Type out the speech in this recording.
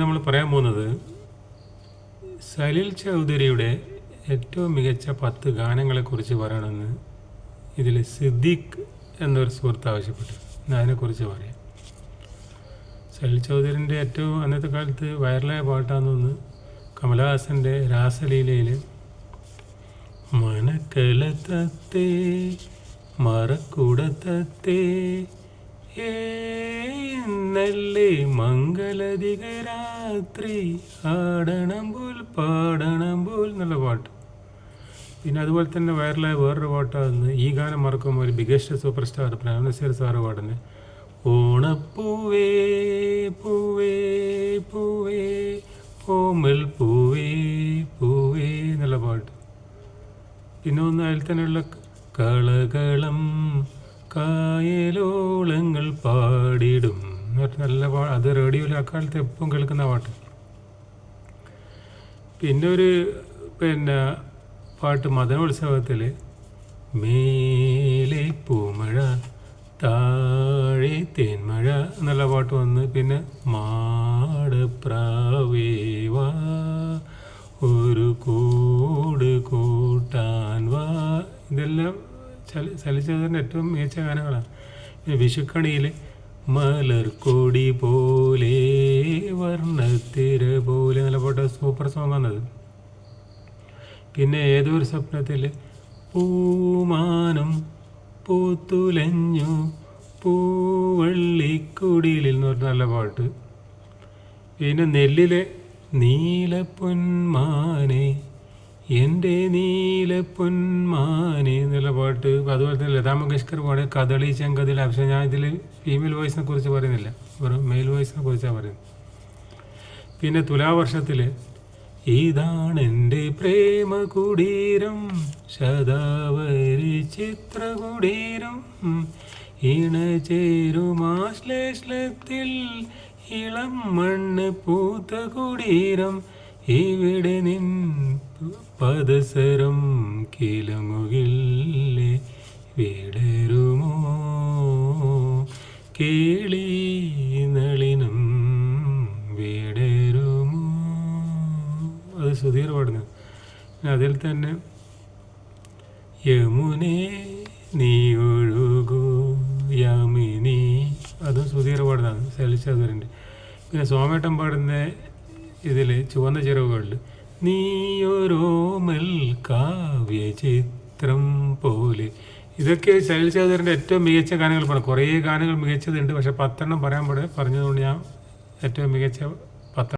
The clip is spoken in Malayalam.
നമ്മൾ പറയാൻ പോകുന്നത് സലിൽ ചൗധരിയുടെ ഏറ്റവും മികച്ച 10 ഗാനങ്ങളെക്കുറിച്ച് പറയണമെന്ന് ഇതിൽ സിദ്ദീഖ് എന്നൊരു സുഹൃത്ത് ആവശ്യപ്പെട്ടു. അതിനെക്കുറിച്ച് പറയാം. സലിൽ ചൗധരിൻ്റെ ഏറ്റവും അന്നത്തെ കാലത്ത് വൈറലായ പാട്ടാണെന്ന് തോന്നുന്നു കമലഹാസൻ്റെ രാസലീലയിൽ മനക്കലത്തേ മറക്കുടത്തേ നല്ലേ മംഗളധികരാത്രി ആടണം പോൽ പാടണം പോൽ എന്നുള്ള പാട്ട്. പിന്നെ അതുപോലെ തന്നെ വൈറലായ വേറൊരു പാട്ടാണ് ഈ ഗാനം മറക്കുമ്പോൾ ഒരു biggest super star Prem Nazir sir പാടുന്നത് ഓണപ്പൂവേ പൂവേ പൂവേ ഓമൽ പൂവേ പൂവേ എന്നുള്ള പാട്ട്. പിന്നെ ഒന്ന് അതിൽ തന്നെയുള്ള കളകളം കായലോളങ്ങൾ പാടിടും നല്ല അത് റേഡിയോയിൽ അക്കാലത്ത് എപ്പം കേൾക്കുന്ന പാട്ട്. പിന്നെ ഒരു പാട്ട് മദനോത്സവത്തിൽ മേലെ പൂമഴ താഴെ തേന്മഴ എന്നുള്ള പാട്ട് വന്ന് പിന്നെ മാടപ്രാവേവാ ഒരു കൂട് കൂട്ടാൻ വാ ഇതെല്ലാം സലിച്ചതിൻ്റെ ഏറ്റവും മികച്ച ഗാനങ്ങളാണ്. പിന്നെ വിഷുക്കണിയിൽ മലർക്കൊടി പോലെ വർണ്ണത്തിര പോലെ നല്ല പാട്ട് സൂപ്പർ സോങ്ങാണത്. പിന്നെ ഏതോ ഒരു സ്വപ്നത്തിൽ പൂമാനം പൂത്തുലഞ്ഞു പൂവള്ളിക്കുടിയിൽ എന്ന് പറഞ്ഞ നല്ല പാട്ട്. പിന്നെ നെല്ലിലെ നീലപ്പൊന്മാനെ എൻ്റെ നീലപ്പൊന്മാനെ എന്നുള്ള പാട്ട്. അതുപോലെ തന്നെ ലതാ മങ്കേഷ്കർ പാടിയ കദളി ചെങ്കതിൽ പക്ഷേ ഞാൻ ഇതിൽ ഫീമെയിൽ വോയിസിനെ കുറിച്ച് പറയുന്നില്ല, വെറും മെയിൽ വോയിസിനെ കുറിച്ചാണ് പറയുന്നത്. പിന്നെ തുലാവർഷത്തിൽ ഇതാണെൻ്റെ പ്രേമ കുടീരം ശതാവരി ചിത്രകുടീരം ഇണചേരുമാശ്ലേഷത്തിൽ ഇളം മണ്ണ് പൂത്ത കുടീരം ഇവിടെ നിൻ പദസരം കിലങ്ങുകില്ലേ വിടരുമോ കേളി നളിനം വിടരുമോ. അത് സുധീർ പാടുന്നത്. അതിൽ തന്നെ യമുനേ നീ ഒഴുകൂ യമിനി അതും സുധീർ പാടുന്നതാണ്, സലിൽ ചൗധരിൻ്റെ. പിന്നെ സോമേട്ടൻ പാടുന്ന ഇതിൽ ചുവന്ന ചിറകുകളിൽ നീയൊരോമൽ കാവ്യചിത്രം പോലെ ഇതൊക്കെ സലിൽ ചൗധരിൻ്റെ ഏറ്റവും മികച്ച ഗാനങ്ങൾ. കുറേ ഗാനങ്ങൾ മികച്ചതുണ്ട്, പക്ഷേ 10 പറയാൻ പറഞ്ഞതുകൊണ്ട് ഞാൻ ഏറ്റവും മികച്ച